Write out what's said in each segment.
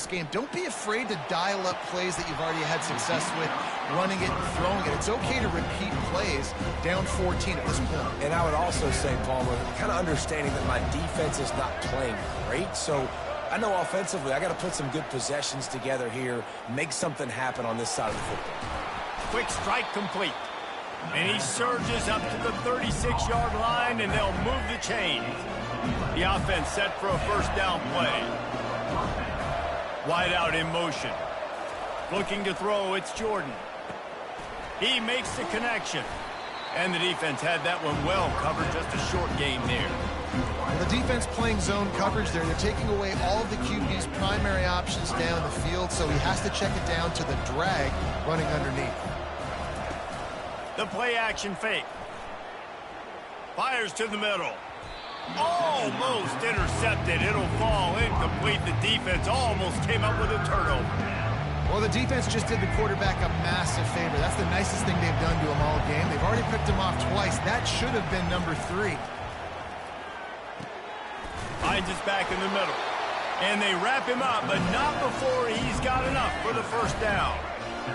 game, don't be afraid to dial up plays that you've already had success with, running it and throwing it. It's okay to repeat plays down 14 at this point. And I would also say, Palmer, kind of understanding that my defense is not playing great, so I know offensively I got to put some good possessions together here, make something happen on this side of the football. Quick strike complete. And he surges up to the 36-yard line, and they'll move the chains. The offense set for a first down play. Wide out in motion. Looking to throw, it's Jordan. He makes the connection. And the defense had that one well covered, just a short game there. Well, the defense playing zone coverage there. They're taking away all of the QB's primary options down the field, so he has to check it down to the drag running underneath. The play action fake. Fires to the middle. Almost intercepted. It'll fall incomplete. The defense almost came up with a turnover. Well, the defense just did the quarterback a massive favor. That's the nicest thing they've done to him all game. They've already picked him off twice. That should have been number 3. Finds his back in the middle. And they wrap him up, but not before he's got enough for the first down.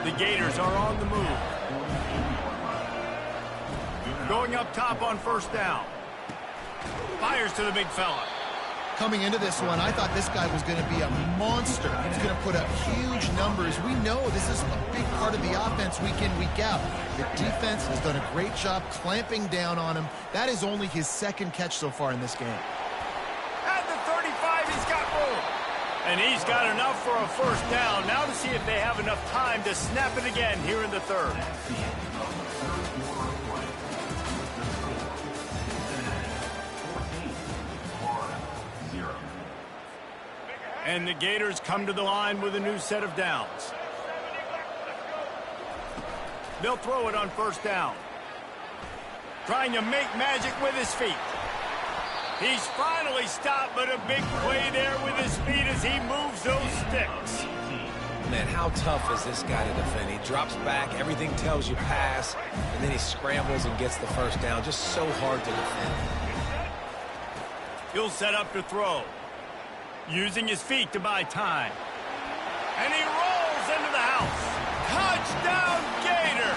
The Gators are on the move. Going up top on first down. Fires to the big fella. Coming into this one, I thought this guy was going to be a monster. He was going to put up huge numbers. We know this is a big part of the offense week in, week out. The defense has done a great job clamping down on him. That is only his second catch so far in this game. At the 35, he's got room. And he's got enough for a first down. Now to see if they have enough time to snap it again here in the third. And the Gators come to the line with a new set of downs. They'll throw it on first down. Trying to make magic with his feet. He's finally stopped, but a big play there with his feet as he moves those sticks. Man, how tough is this guy to defend? He drops back, everything tells you pass, and then he scrambles and gets the first down. Just so hard to defend. He'll set up to throw. Using his feet to buy time. And he rolls into the house. Touchdown, Gator!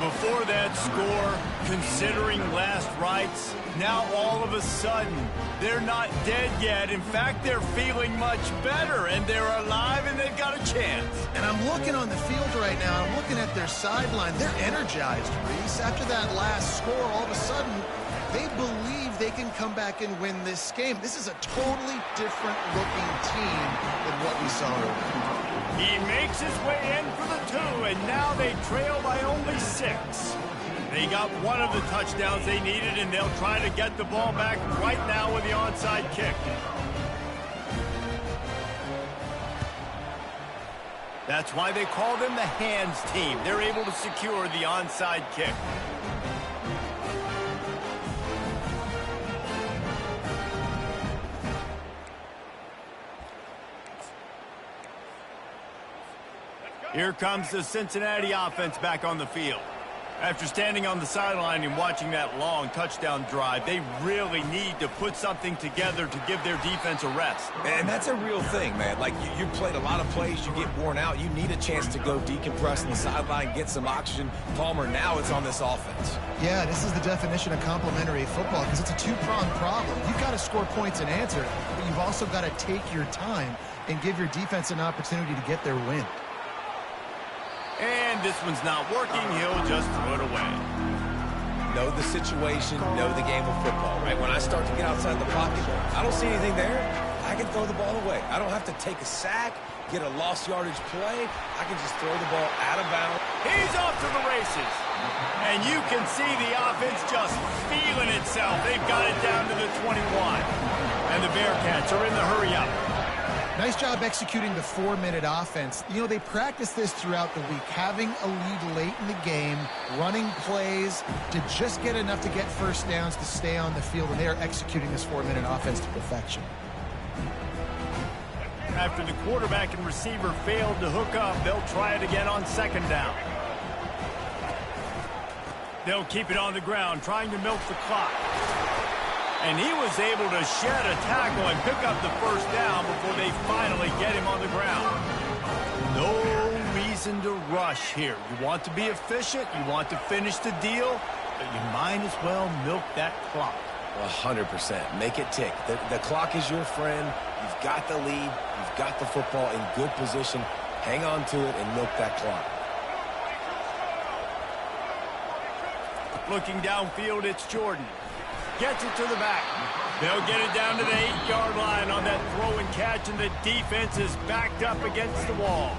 Before that score, considering last rites, now all of a sudden, they're not dead yet. In fact, they're feeling much better, and they're alive, and they've got a chance. And I'm looking on the field right now. I'm looking at their sideline. They're energized, Reese. After that last score, all of a sudden, they believe they can come back and win this game. This is a totally different looking team than what we saw earlier. He makes his way in for the 2, and now they trail by only 6. They got one of the touchdowns they needed, and they'll try to get the ball back right now with the onside kick. That's why they call them the hands team. They're able to secure the onside kick. Here comes the Cincinnati offense back on the field. After standing on the sideline and watching that long touchdown drive, they really need to put something together to give their defense a rest. And that's a real thing, man. Like, you played a lot of plays, you get worn out, you need a chance to go decompress on the sideline, get some oxygen. Palmer, now it's on this offense. Yeah, this is the definition of complementary football because it's a two-pronged problem. You've got to score points and answer, but you've also got to take your time and give your defense an opportunity to get their win. And this one's not working. He'll just throw it away. Know the situation, know the game of football, right? When I start to get outside the pocket, I don't see anything there. I can throw the ball away. I don't have to take a sack, get a lost yardage play. I can just throw the ball out of bounds. He's off to the races. And you can see the offense just feeling itself. They've got it down to the 21. And the Bearcats are in the hurry-up. Nice job executing the 4-minute offense. You know, they practice this throughout the week, having a lead late in the game, running plays to just get enough to get first downs to stay on the field, and they are executing this 4-minute offense to perfection. After the quarterback and receiver failed to hook up, they'll try it again on second down. They'll keep it on the ground, trying to milk the clock. And he was able to shed a tackle and pick up the first down before they finally get him on the ground. No reason to rush here. You want to be efficient, you want to finish the deal, but you might as well milk that clock. 100%. Make it tick. The clock is your friend. You've got the lead. You've got the football in good position. Hang on to it and milk that clock. Looking downfield, it's Jordan. Gets it to the back. They'll get it down to the 8-yard line on that throw and catch, and the defense is backed up against the wall.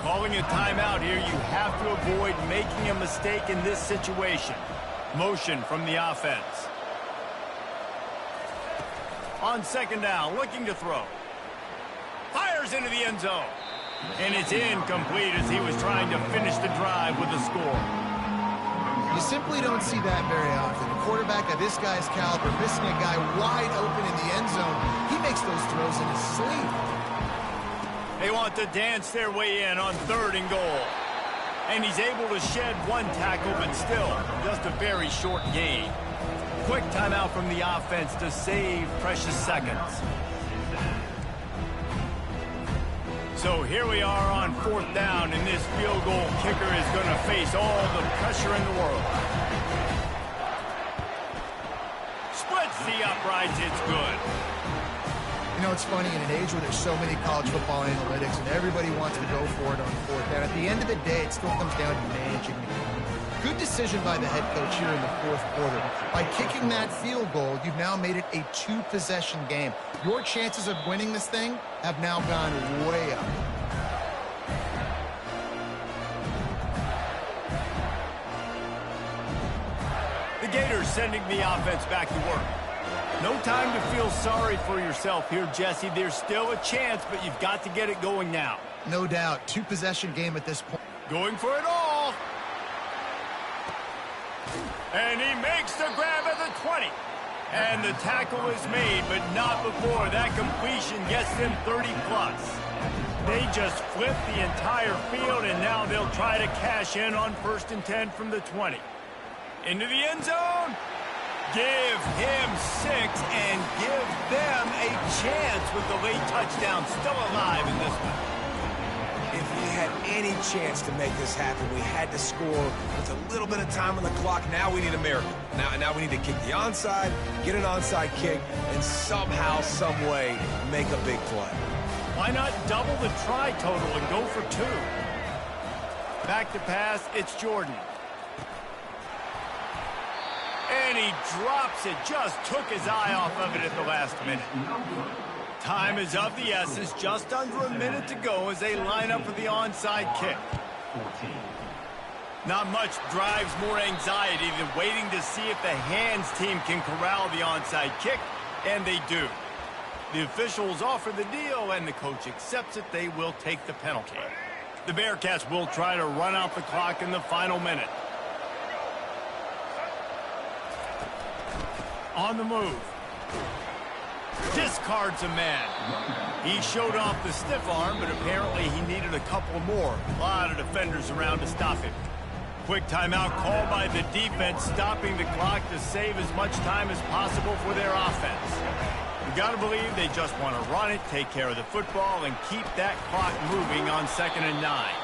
Calling a timeout here, you have to avoid making a mistake in this situation. Motion from the offense. On second down, looking to throw. Fires into the end zone. And it's incomplete as he was trying to finish the drive with a score. You simply don't see that very often. A quarterback of this guy's caliber missing a guy wide open in the end zone. He makes those throws in his sleep. They want to dance their way in on 3rd and goal. And he's able to shed one tackle, but still just a very short gain. Quick timeout from the offense to save precious seconds. So here we are on 4th down, and this field goal kicker is going to face all the pressure in the world. Splits the uprights, it's good. You know, it's funny, in an age where there's so many college football analytics and everybody wants to go for it on 4th down, at the end of the day, it still comes down to managing the game. Good decision by the head coach here in the 4th quarter. By kicking that field goal, you've now made it a 2-possession game. Your chances of winning this thing have now gone way up. The Gators sending the offense back to work. No time to feel sorry for yourself here, Jesse. There's still a chance, but you've got to get it going now. No doubt. 2-possession game at this point. Going for it all. And he makes the grab at the 20. And the tackle is made, but not before that completion gets them 30+. They just flipped the entire field, and now they'll try to cash in on 1st and 10 from the 20. Into the end zone. Give him 6 and give them a chance with the late touchdown still alive in this one. If we had any chance to make this happen, we had to score with a little bit of time on the clock. Now we need a miracle. Now we need to kick the onside, get an onside kick, and somehow, some way, make a big play. Why not double the try total and go for 2? Back to pass, it's Jordan. And he drops it, just took his eye off of it at the last minute. Time is of the essence, just under a minute to go as they line up for the onside kick. Not much drives more anxiety than waiting to see if the hands team can corral the onside kick, and they do. The officials offer the deal, and the coach accepts it. They will take the penalty. The Bearcats will try to run out the clock in the final minute. On the move. Discards a man. He showed off the stiff arm, but apparently he needed a couple more. A lot of defenders around to stop him. Quick timeout called by the defense, stopping the clock to save as much time as possible for their offense. You got to believe they just want to run it, take care of the football, and keep that clock moving on 2nd and 9.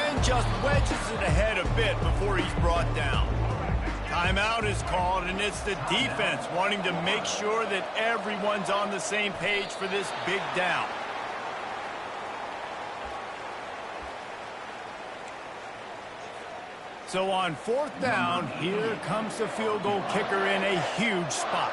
And just wedges it ahead a bit before he's brought down. Timeout is called, and it's the defense wanting to make sure that everyone's on the same page for this big down. So on 4th down, here comes the field goal kicker in a huge spot.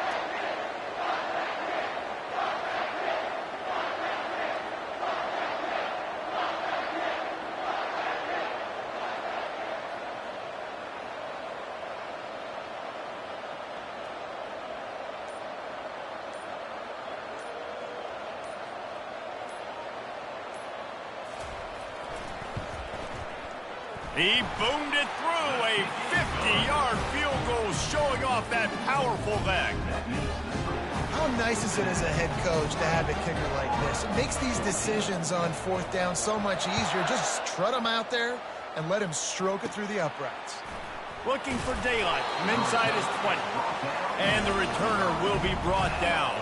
He boomed it through, a 50-yard field goal showing off that powerful leg. How nice is it as a head coach to have a kicker like this? It makes these decisions on 4th down so much easier. Just trot him out there and let him stroke it through the uprights. Looking for daylight from inside his 20. And the returner will be brought down.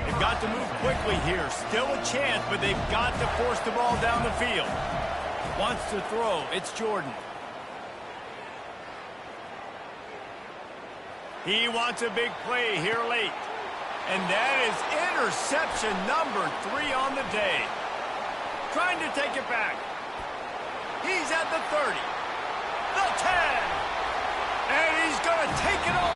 They've got to move quickly here. Still a chance, but they've got to force the ball down the field. Wants to throw. It's Jordan. He wants a big play here late. And that is interception number 3 on the day. Trying to take it back. He's at the 30. The 10. And he's going to take it